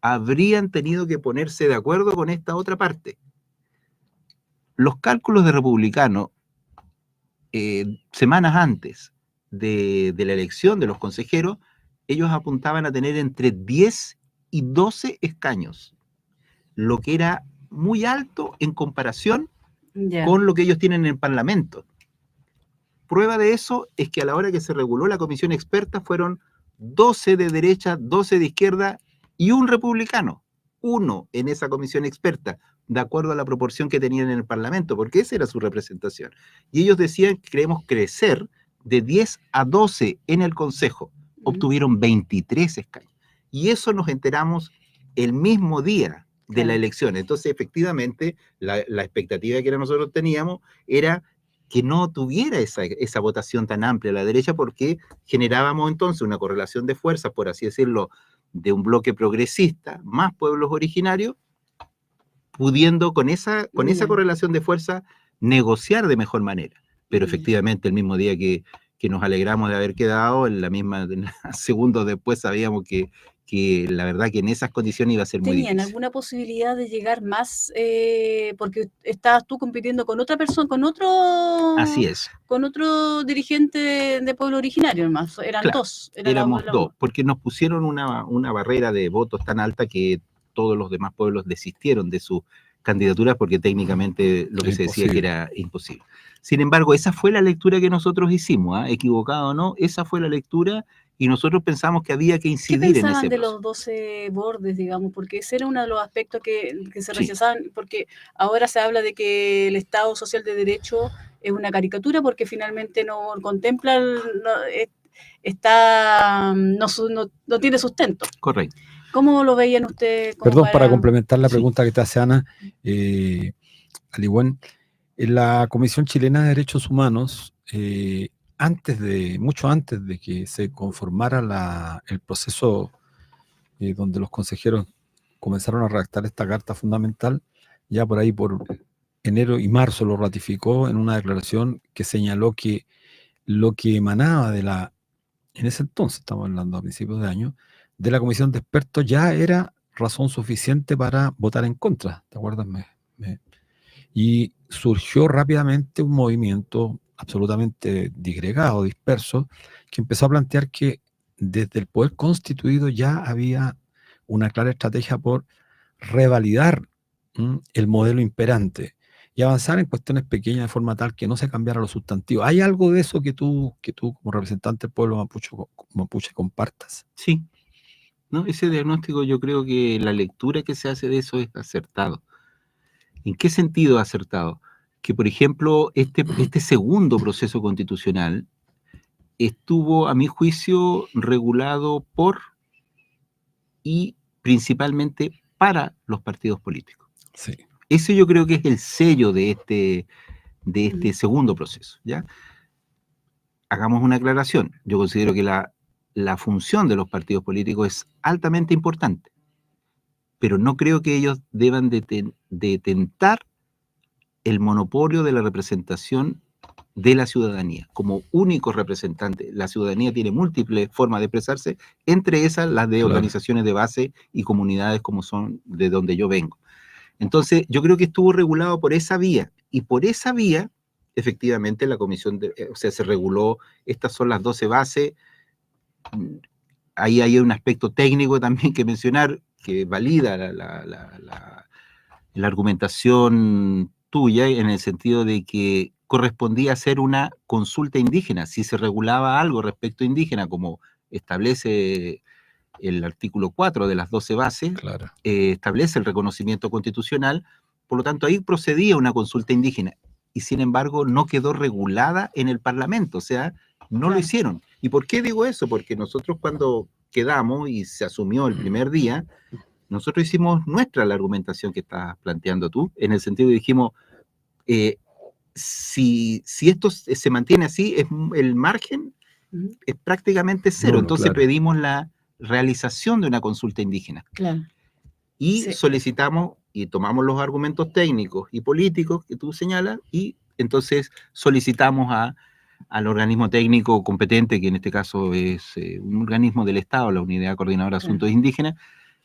habrían tenido que ponerse de acuerdo con esta otra parte. Los cálculos de Republicano, semanas antes de la elección de los consejeros, ellos apuntaban a tener entre 10 y 12 escaños, lo que era muy alto en comparación con lo que ellos tienen en el Parlamento. Prueba de eso es que a la hora que se reguló la comisión experta fueron 12 de derecha, 12 de izquierda y un republicano. Uno en esa comisión experta, de acuerdo a la proporción que tenían en el Parlamento, porque esa era su representación. Y ellos decían que queremos crecer de 10 a 12 en el Consejo. Obtuvieron 23 escaños. Y eso nos enteramos el mismo día de la elección. Entonces, efectivamente, la expectativa que nosotros teníamos era que no tuviera esa votación tan amplia a la derecha, porque generábamos entonces una correlación de fuerzas, por así decirlo, de un bloque progresista, más pueblos originarios, pudiendo con esa correlación de fuerza negociar de mejor manera. Pero efectivamente, el mismo día que nos alegramos de haber quedado, en segundos después sabíamos que la verdad que en esas condiciones iba a ser muy difícil. ¿Tenían alguna posibilidad de llegar más? Porque estabas tú compitiendo con otra persona, con otro... Así es. Con otro dirigente de pueblo originario, hermano. Eran claro, dos. Éramos dos, porque nos pusieron una barrera de votos tan alta que todos los demás pueblos desistieron de sus candidaturas porque técnicamente lo que se decía que era imposible. Sin embargo, esa fue la lectura que nosotros hicimos, equivocado o no, esa fue la lectura y nosotros pensamos que había que incidir en ese proceso. ¿Qué pensaban de los 12 bordes, digamos? Porque ese era uno de los aspectos que se rechazaban, porque ahora se habla de que el Estado Social de Derecho es una caricatura porque finalmente no contempla, no tiene sustento. Correcto. ¿Cómo lo veían ustedes? Perdón, para complementar la pregunta que te hace Ana, al igual, en la Comisión Chilena de Derechos Humanos, mucho antes de que se conformara el proceso donde los consejeros comenzaron a redactar esta carta fundamental, ya por ahí por enero y marzo lo ratificó en una declaración que señaló que lo que emanaba en ese entonces, estamos hablando a principios de año, de la comisión de expertos ya era razón suficiente para votar en contra, ¿te acuerdas? Y surgió rápidamente un movimiento absolutamente disgregado, disperso, que empezó a plantear que desde el poder constituido ya había una clara estrategia por revalidar el modelo imperante y avanzar en cuestiones pequeñas de forma tal que no se cambiara lo sustantivo. ¿Hay algo de eso que tú como representante del pueblo mapuche compartas? Sí. No, ese diagnóstico yo creo que la lectura que se hace de eso es acertado. ¿En qué sentido acertado? Que, por ejemplo, este segundo proceso constitucional estuvo, a mi juicio, regulado por y principalmente para los partidos políticos. Sí. Ese yo creo que es el sello de este segundo proceso, ¿ya? Hagamos una aclaración. Yo considero que la función de los partidos políticos es altamente importante, pero no creo que ellos deban de tentar el monopolio de la representación de la ciudadanía. Como único representante, la ciudadanía tiene múltiples formas de expresarse, entre esas las de organizaciones de base y comunidades como son de donde yo vengo. Entonces, yo creo que estuvo regulado por esa vía, y por esa vía, efectivamente, la comisión, se reguló, estas son las 12 bases. Ahí hay un aspecto técnico también que mencionar, que valida la argumentación tuya, en el sentido de que correspondía hacer una consulta indígena. Si se regulaba algo respecto a indígena, como establece el artículo 4 de las 12 bases, establece el reconocimiento constitucional, por lo tanto ahí procedía una consulta indígena, y sin embargo no quedó regulada en el Parlamento, o sea, no lo hicieron. ¿Y por qué digo eso? Porque nosotros cuando quedamos y se asumió el primer día, nosotros hicimos nuestra la argumentación que estás planteando tú, en el sentido de dijimos, si esto se mantiene así, el margen es prácticamente cero. Entonces pedimos la realización de una consulta indígena. Y solicitamos y tomamos los argumentos técnicos y políticos que tú señalas, y entonces solicitamos al organismo técnico competente, que en este caso es un organismo del Estado, la Unidad Coordinadora de Asuntos Indígenas,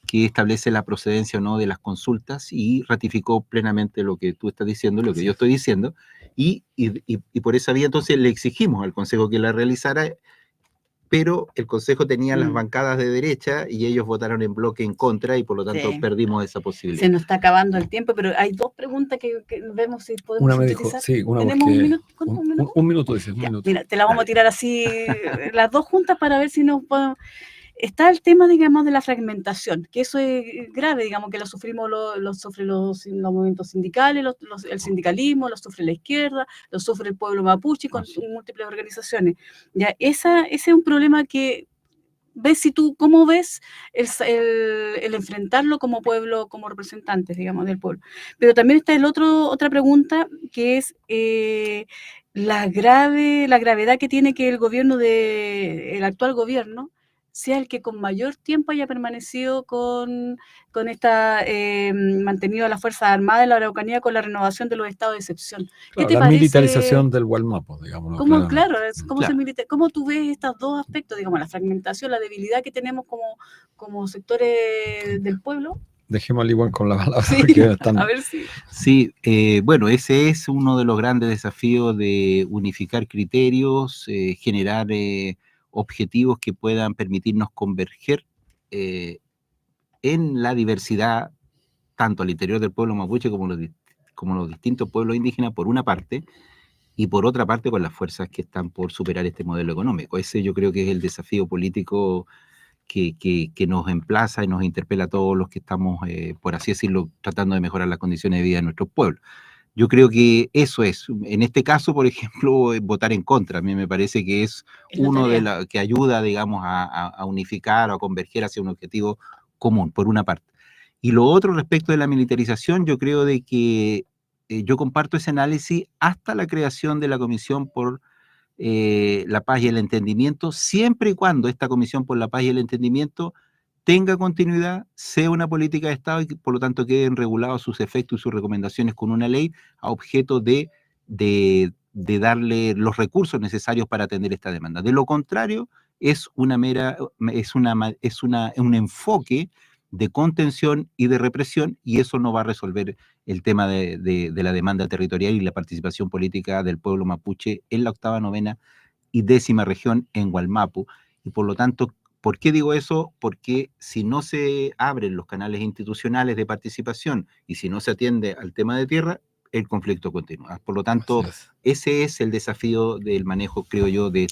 que establece la procedencia o no de las consultas, y ratificó plenamente lo que tú estás diciendo, lo que yo estoy diciendo, y por esa vía entonces le exigimos al Consejo que la realizara, pero el Consejo tenía las Mm. bancadas de derecha y ellos votaron en bloque en contra y por lo tanto Sí. perdimos esa posibilidad. Se nos está acabando el tiempo, pero hay dos preguntas que vemos si podemos Una me dijo, sintetizar. sí, una ¿Tenemos un porque minuto? ¿Cuánto? ¿Un minuto? un minuto, dice, un Ya, minuto. mira, te la vamos Dale. a tirar así las dos juntas para ver si nos podemos... Está el tema, digamos, de la fragmentación, que eso es grave, digamos, que lo sufrimos, lo sufren los movimientos sindicales, el sindicalismo, lo sufre la izquierda, lo sufre el pueblo mapuche con múltiples organizaciones. Ya, ese es un problema que ves si tú, ¿cómo ves el enfrentarlo como pueblo, como representantes, digamos, del pueblo? Pero también está otra pregunta que es la gravedad que tiene que el actual gobierno sea el que con mayor tiempo haya permanecido con esta, mantenido a las Fuerzas Armadas de la Araucanía con la renovación de los estados de excepción. ¿Qué Claro, te la parece? militarización del Gualmapo, digamos. ¿Cómo, claro, ¿cómo tú ves estos dos aspectos, digamos, la fragmentación, la debilidad que tenemos como sectores del pueblo? Dejemos al igual con la palabra. Sí, Porque están... a ver si... Sí, bueno, ese es uno de los grandes desafíos de unificar criterios, generar objetivos que puedan permitirnos converger en la diversidad, tanto al interior del pueblo mapuche como los distintos pueblos indígenas, por una parte, y por otra parte con las fuerzas que están por superar este modelo económico. Ese yo creo que es el desafío político que nos emplaza y nos interpela a todos los que estamos, por así decirlo, tratando de mejorar las condiciones de vida de nuestros pueblos. Yo creo que eso es, en este caso, por ejemplo, votar en contra, a mí me parece que es uno de los que ayuda, digamos, a unificar o a converger hacia un objetivo común, por una parte. Y lo otro respecto de la militarización, yo creo de que yo comparto ese análisis hasta la creación de la Comisión por la Paz y el Entendimiento, siempre y cuando esta Comisión por la Paz y el Entendimiento tenga continuidad, sea una política de Estado y que, por lo tanto, queden regulados sus efectos y sus recomendaciones con una ley a objeto de darle los recursos necesarios para atender esta demanda. De lo contrario, es un enfoque de contención y de represión, y eso no va a resolver el tema de la demanda territorial y la participación política del pueblo mapuche en la 8ª, 9ª y 10ª región en Gualmapu. Y por lo tanto, ¿por qué digo eso? Porque si no se abren los canales institucionales de participación y si no se atiende al tema de tierra, el conflicto continúa. Por lo tanto, ese es el desafío del manejo, creo yo, de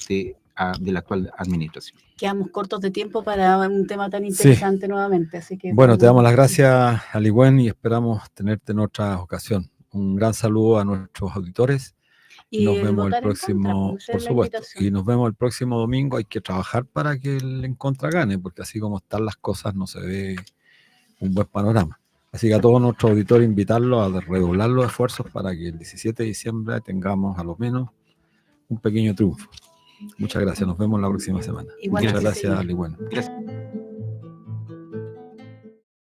la actual administración. Quedamos cortos de tiempo para un tema tan interesante nuevamente. Así que bueno, te damos las gracias, Aligüen, y esperamos tenerte en otra ocasión. Un gran saludo a nuestros auditores. Y nos vemos el próximo, por supuesto, y nos vemos el próximo domingo. Hay que trabajar para que el En Contra gane, porque así como están las cosas no se ve un buen panorama. Así que a todos nuestros auditores invitarlos a redoblar los esfuerzos para que el 17 de diciembre tengamos a lo menos un pequeño triunfo. Muchas gracias, nos vemos la próxima semana. Igual muchas gracias, Ali. Bueno. Gracias.